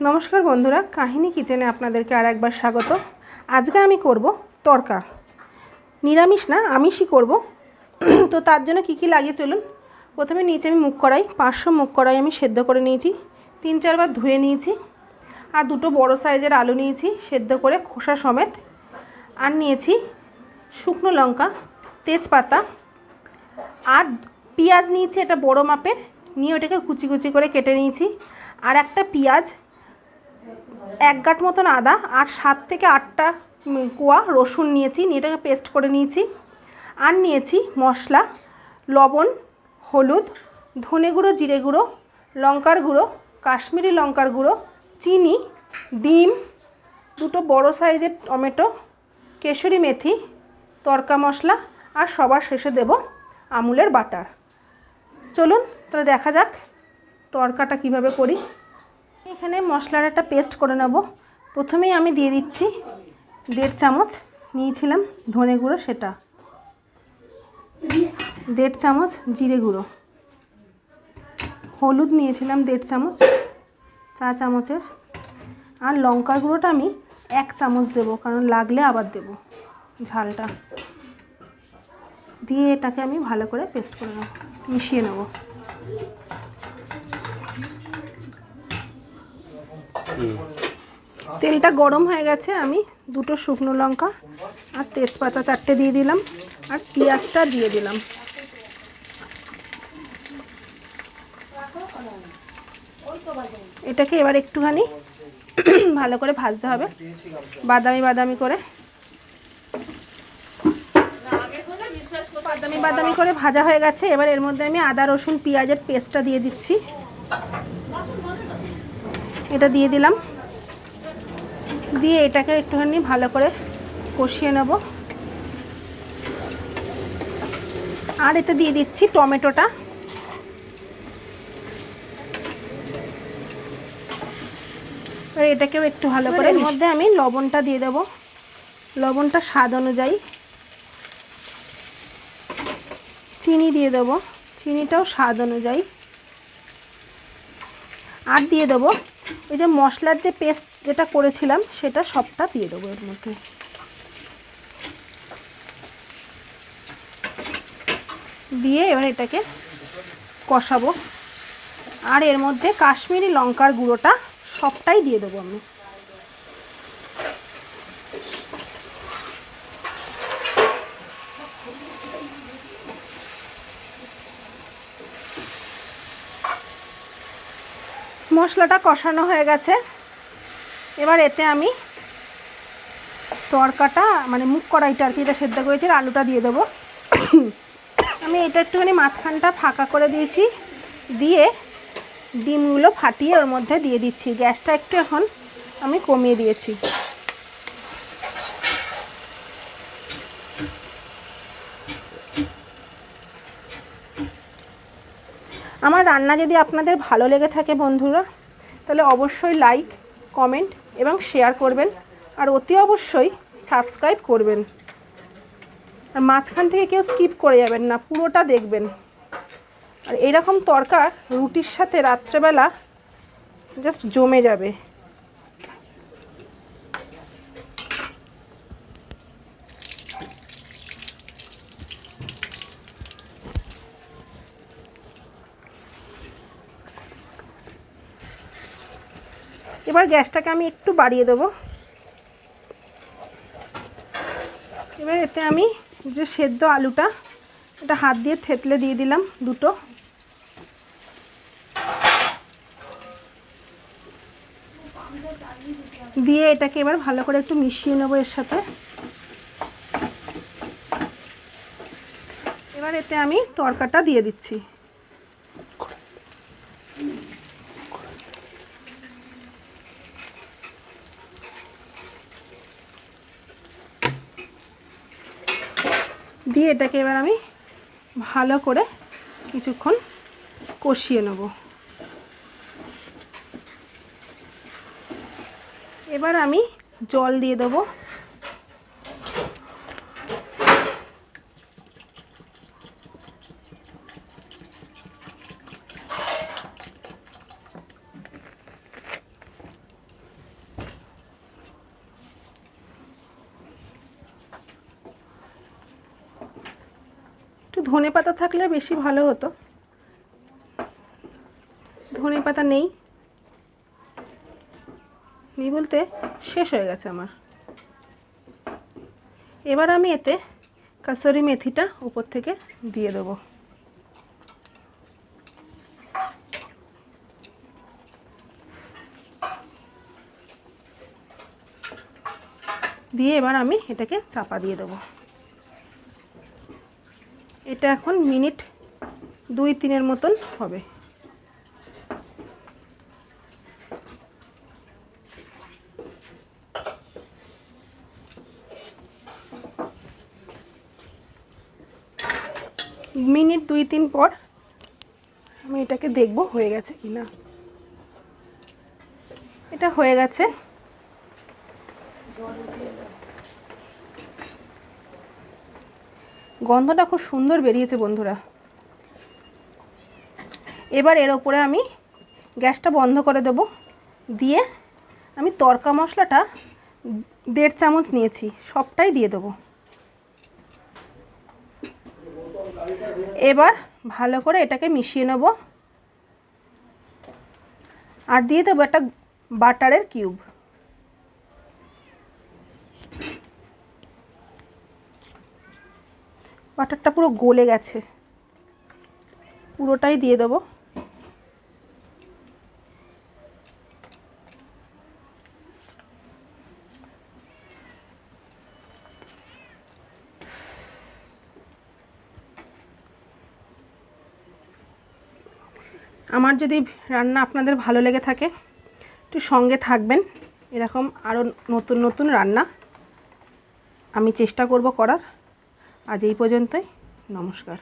নমস্কার বন্ধুরা, কাহিনী কিচেনে আপনাদেরকে আর একবার স্বাগত। আজকে আমি করব তরকা, নিরামিষ না আমিষই করব। তো তার জন্য কি কি লাগে চলুন। প্রথমে নিয়েছি আমি মুগ কড়াই, 500 মুগ কড়াই আমি সেদ্ধ করে নিয়েছি, 3-4 বার ধুয়ে নিয়েছি। আর দুটো বড় সাইজের আলু নিয়েছি সেদ্ধ করে খোসা সমেত। আর নিয়েছি শুকনো লঙ্কা, তেজপাতা আর পেঁয়াজ নিয়েছি, এটা বড় মাপের, নিয়ে ওটাকে কুচি কুচি করে কেটে নিয়েছি। আর একটা পেঁয়াজ, 1 গাঁট মতন আদা আর 7 থেকে 8টা কোয়া রসুন নিয়েছি, নিয়ে এটাকে পেস্ট করে নিয়েছি। আর নিয়েছি মশলা, লবণ, হলুদ, ধনে গুঁড়ো, জিরে গুঁড়ো, লঙ্কার গুঁড়ো, কাশ্মীরি লঙ্কার গুঁড়ো, চিনি, ডিম, দুটো বড় সাইজের টমেটো, কেশরি মেথি, তড়কা মশলা আর সবার শেষে দেব আমুলের বাটার। চলুন তাহলে দেখা যাক তড়কাটা কিভাবে করি। এখানে মশলার একটা পেস্ট করে নেব। প্রথমেই আমি দিয়ে দিচ্ছি 1.5 চামচ নিয়েছিলাম ধনে গুঁড়ো, সেটা 1.5 চামচ জিরে গুঁড়ো, হলুদ নিয়েছিলাম 1.5 চামচ, চা চামচের, আর লঙ্কার গুঁড়োটা আমি 1 চামচ দেবো, কারণ লাগলে আবার দেব ঝালটা। দিয়ে এটাকে আমি ভালো করে পেস্ট করে নেব, মিশিয়ে নেব। তেলটা গরম হয়ে গেছে, আমি দুটো শুকনো লঙ্কা আর তেজপাতা 4টে দিয়ে দিলাম, আর পেঁয়াজটা দিয়ে দিলাম। এটাকে এবার একটুখানি ভালো করে ভাজতে হবে, বাদামি বাদামি করে। বাদামি বাদামি করে ভাজা হয়ে গেছে। এবার এর মধ্যে আমি আদা রসুন পেঁয়াজের পেস্টটা দিয়ে দিচ্ছি, এটা দিয়ে দিলাম। দিয়ে এটাকে একটুখানি ভালো করে কষিয়ে নেব। আর এতে দিয়ে দিচ্ছি টমেটোটা। এটাকেও একটু ভালো করে, এর মধ্যে আমি লবণটা দিয়ে দেব, লবণটা স্বাদ অনুযায়ী। চিনি দিয়ে দেব, চিনিটাও স্বাদ অনুযায়ী। আর দিয়ে দেবো এই যে মশলার যে পেস্ট যেটা করেছিলাম, সেটা সবটা দিয়ে দেবো এর মধ্যে। দিয়ে এবার এটাকে কষাবো। আর এর মধ্যে কাশ্মীরি লঙ্কার গুঁড়োটা সবটাই দিয়ে দেবো আমি। মশলাটা কষানো হয়ে গেছে। এবার এতে আমি তড়কাটা, মানে মুগ কড়াইটা আর কি, এটা সেদ্ধ করেছি, আলুটা দিয়ে দেবো। আমি এটা একটুখানি মাঝখানটা ফাঁকা করে দিয়েছি, দিয়ে ডিমগুলো ফাটিয়ে ওর মধ্যে দিয়ে দিচ্ছি। গ্যাসটা একটু এখন আমি কমিয়ে দিয়েছি। আমার রান্না যদি আপনাদের ভালো লেগে থাকে বন্ধুরা, তাহলে অবশ্যই লাইক, কমেন্ট এবং শেয়ার করবেন, আর অতি অবশ্যই সাবস্ক্রাইব করবেন। আর মাঝখান থেকে কেউ স্কিপ করে যাবেন না, পুরোটা দেখবেন। আর এরকম তরকা রুটির সাথে রাত্রেবেলা জাস্ট জমে যাবে। এবার গ্যাসটাকে আমি একটু বাড়িয়ে দেবো। এবার এতে আমি যে সেদ্ধ আলুটা, এটা হাত দিয়ে থেতলে দিয়ে দিলাম দুটো। দিয়ে এটাকে এবার ভালো করে একটু মিশিয়ে নেবো এর সাথে। এবার এতে আমি তড়কাটা দিয়ে দিচ্ছি। দিয়ে এটাকে এবার আমি ভালো করে কিছুক্ষণ কষিয়ে নেব। এবার আমি জল দিয়ে দেবো। ধনেপাতা থাকলে বেশি ভালো হতো, ধনেপাতা নেই, নেই বলতে শেষ হয়ে গেছে আমার। এবার আমি এতে কাসুরি মেথিটা উপর থেকে দিয়ে দেবো। দিয়ে এবার আমি এটাকে চাপা দিয়ে দেবো। এটা এখন মিনিট 2-3 মতন হবে। মিনিট 2-3 পর আমি এটাকে দেখব হয়ে গেছে কিনা। এটা হয়ে গেছে। গন্ধটা খুব সুন্দর বেরিয়েছে বন্ধুরা। এবার এর ওপরে আমি গ্যাসটা বন্ধ করে দেব। দিয়ে আমি তড়কা মশলাটা 1.5 চামচ নিয়েছি, সবটাই দিয়ে দেবো। এবার ভালো করে এটাকে মিশিয়ে নেব। আর দিয়ে দেবো একটা বাটারের কিউব। বাটারটা পুরো গলে গেছে, পুরোটাই দিয়ে দেবো। আমার যদি রান্না আপনাদের ভালো লেগে থাকে একটু সঙ্গে থাকবেন। এরকম আরও নতুন নতুন রান্না আমি চেষ্টা করব করার। আজ এই পর্যন্তই, নমস্কার।